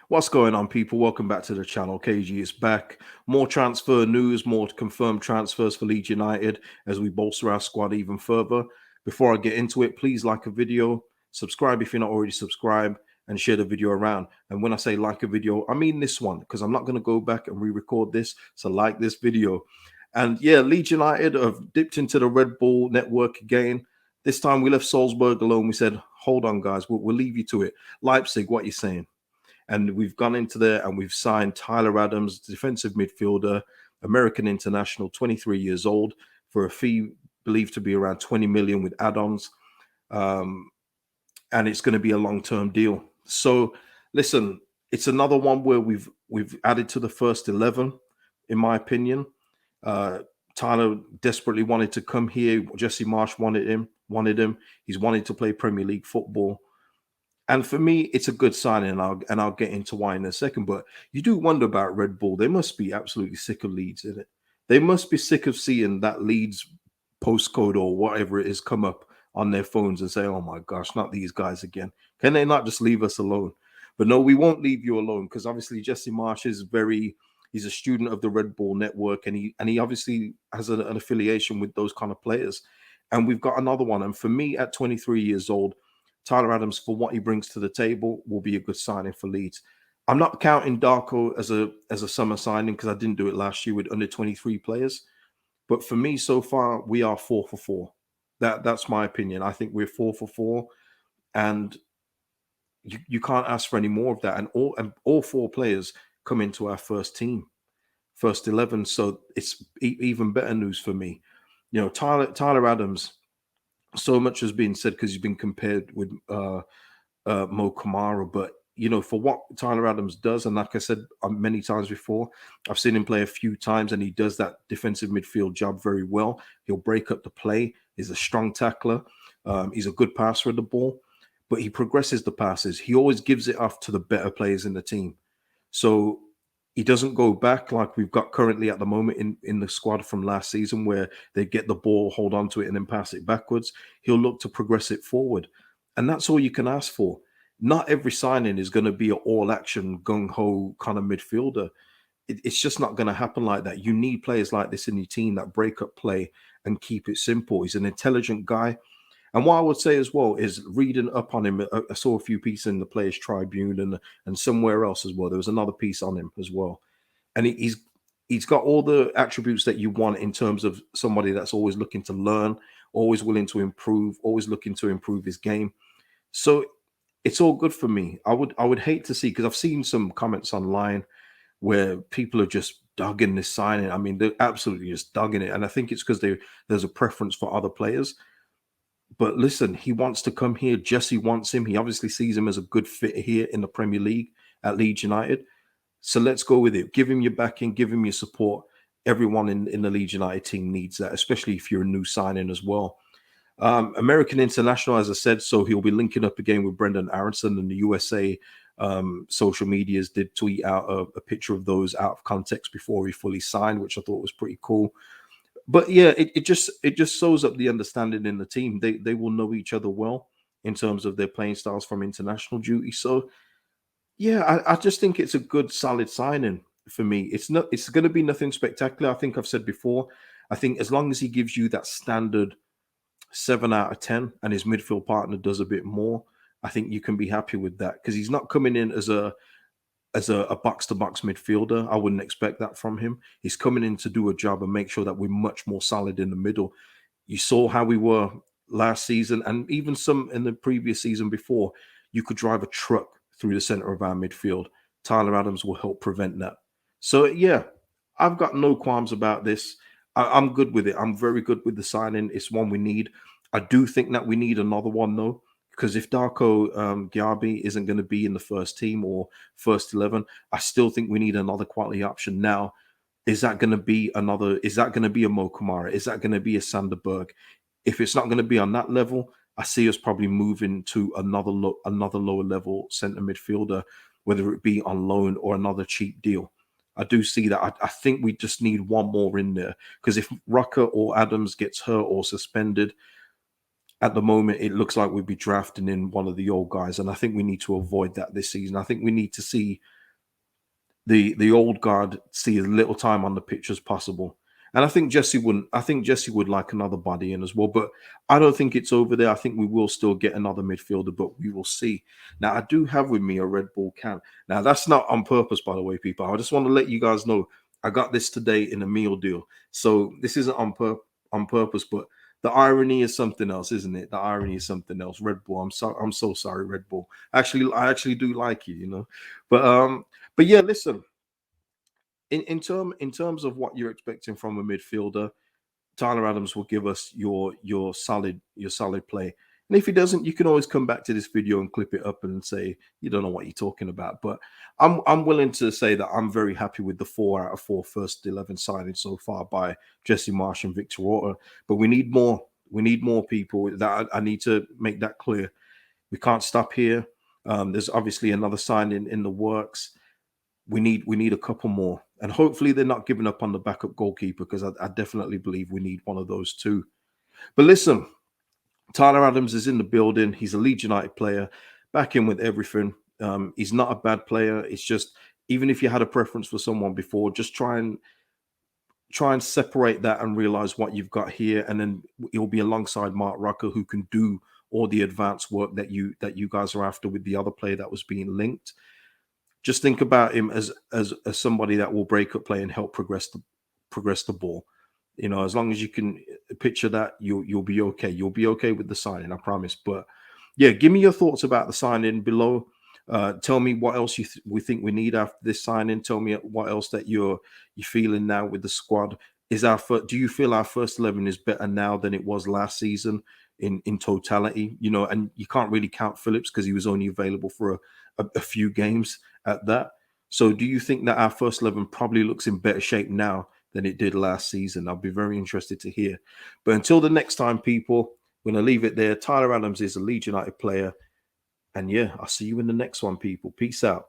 What's going on, people? Welcome back to the channel. KG is back. More transfer news, more confirmed transfers for Leeds United as we bolster our squad even further. Before I get into it, please like a video, subscribe if you're not already subscribed, and share the video around. And when I say like a video, I mean this one, because I'm not going to go back and re-record this. So like this video. And yeah, Leeds United have dipped into the Red Bull network again. This time we left Salzburg alone. We said, hold on, guys, we'll leave you to it. Leipzig, what are you saying? And we've gone into there and we've signed Tyler Adams, defensive midfielder, American international, 23 years old, for a fee believed to be around 20 million with add-ons. And it's going to be a long-term deal. So listen, it's another one where we've added to the first 11, in my opinion. Tyler desperately wanted to come here. Jesse Marsch wanted him. He's wanted to play Premier League football. And for me, it's a good signing, and I'll get into why in a second. But you do wonder about Red Bull. They must be absolutely sick of Leeds, isn't it? They must be sick of seeing that Leeds postcode or whatever it is come up on their phones and say, oh my gosh, not these guys again. Can they not just leave us alone? But no, we won't leave you alone, because obviously Jesse Marsch is he's a student of the Red Bull network, and he obviously has an affiliation with those kind of players. And we've got another one. And for me, at 23 years old, Tyler Adams, for what he brings to the table, will be a good signing for Leeds. I'm not counting Darko as a summer signing, because I didn't do it last year with under 23 players. But for me, so far, we are 4 for 4. That's my opinion. I think we're 4 for 4, and you can't ask for any more of that. And all four players come into our first team, first 11. So it's even better news for me. You know, Tyler Adams. So much has been said because he's been compared with Mo Kamara, but you know, for what Tyler Adams does, and like I said many times before, I've seen him play a few times, and he does that defensive midfield job very well. He'll break up the play. He's a strong tackler. He's a good passer of the ball, but he progresses the passes. He always gives it off to the better players in the team. So he doesn't go back like we've got currently at the moment in the squad from last season, where they get the ball, hold on to it, and then pass it backwards. He'll look to progress it forward. And that's all you can ask for. Not every signing is going to be an all-action, gung-ho kind of midfielder. It's just not going to happen like that. You need players like this in your team that break up play and keep it simple. He's an intelligent guy. And what I would say as well is, reading up on him, I saw a few pieces in the Players Tribune and somewhere else as well. There was another piece on him as well. And he's got all the attributes that you want in terms of somebody that's always looking to learn, always willing to improve, always looking to improve his game. So it's all good for me. I would hate to see, because I've seen some comments online where people are just dogging this signing. I mean, they're absolutely just dogging it. And I think it's because there's a preference for other players. But listen, he wants to come here. Jesse wants him. He obviously sees him as a good fit here in the Premier League at Leeds United. So let's go with it. Give him your backing, give him your support. Everyone in the Leeds United team needs that, especially if you're a new signing as well. American international, as I said, so he'll be linking up again with Brendan Aronson, and the USA social medias did tweet out a picture of those out of context before he fully signed, which I thought was pretty cool. But yeah, it just shows up the understanding in the team. They will know each other well in terms of their playing styles from international duty. So yeah, I just think it's a good, solid signing for me. It's going to be nothing spectacular. I think I've said before. I think as long as he gives you that standard 7 out of 10, and his midfield partner does a bit more, I think you can be happy with that, because he's not coming in as a box-to-box midfielder. I wouldn't expect that from him. He's coming in to do a job and make sure that we're much more solid in the middle. You saw how we were last season, and even some in the previous season before. You could drive a truck through the center of our midfield. Tyler Adams will help prevent that. So yeah, I've got no qualms about this. I'm good with it. I'm very good with the signing. It's one we need. I do think that we need another one, though, because if Darko Gyabi isn't going to be in the first team or first 11, I still think we need another quality option. Now, is that going to be Is that going to be a Mo Kamara? Is that going to be a Sander Berg? If it's not going to be on that level, I see us probably moving to another lower level center midfielder, whether it be on loan or another cheap deal. I do see that. I think we just need one more in there, because if Rucker or Adams gets hurt or suspended, at the moment it looks like we'd be drafting in one of the old guys, and I think we need to avoid that this season. I think we need to see the old guard see as little time on the pitch as possible. And I think Jesse wouldn't. I think Jesse would like another body in as well. But I don't think it's over there. I think we will still get another midfielder, but we will see. Now I do have with me a Red Bull can. Now that's not on purpose, by the way, people. I just want to let you guys know I got this today in a meal deal. So this isn't on purpose, but the irony is something else, isn't it? The irony is something else. Red Bull. I'm so sorry, Red Bull. Actually, I actually do like you, you know. But yeah, listen. In terms of what you're expecting from a midfielder, Tyler Adams will give us your solid play. And if he doesn't, you can always come back to this video and clip it up and say you don't know what you're talking about. But I'm willing to say that I'm very happy with the 4 out of 4 first 11 signings so far by Jesse Marsh and Victor Orta. But we need more. We need more people. That I need to make that clear. We can't stop here. There's obviously another signing in the works. We need a couple more, and hopefully they're not giving up on the backup goalkeeper, because I definitely believe we need one of those too. But listen, Tyler Adams is in the building. He's a Leeds United player, back in with everything. He's not a bad player. It's just, even if you had a preference for someone before, just try and separate that and realize what you've got here, and then he'll be alongside Mark Rucker, who can do all the advanced work that you guys are after with the other player that was being linked. Just think about him as somebody that will break up play and help progress the ball. You know, as long as you can picture that, you'll be okay. You'll be okay with the signing, I promise. But yeah, give me your thoughts about the signing below. Tell me what else we think we need after this signing. Tell me what else that you're feeling now with the squad. Do you feel our first 11 is better now than it was last season in totality? You know, and you can't really count Phillips because he was only available for a few games at that. So do you think that our first 11 probably looks in better shape now than it did last season? I'll be very interested to hear. But until the next time, people, we're going to leave it there. Tyler Adams is a Leeds United player. And yeah, I'll see you in the next one, people. Peace out.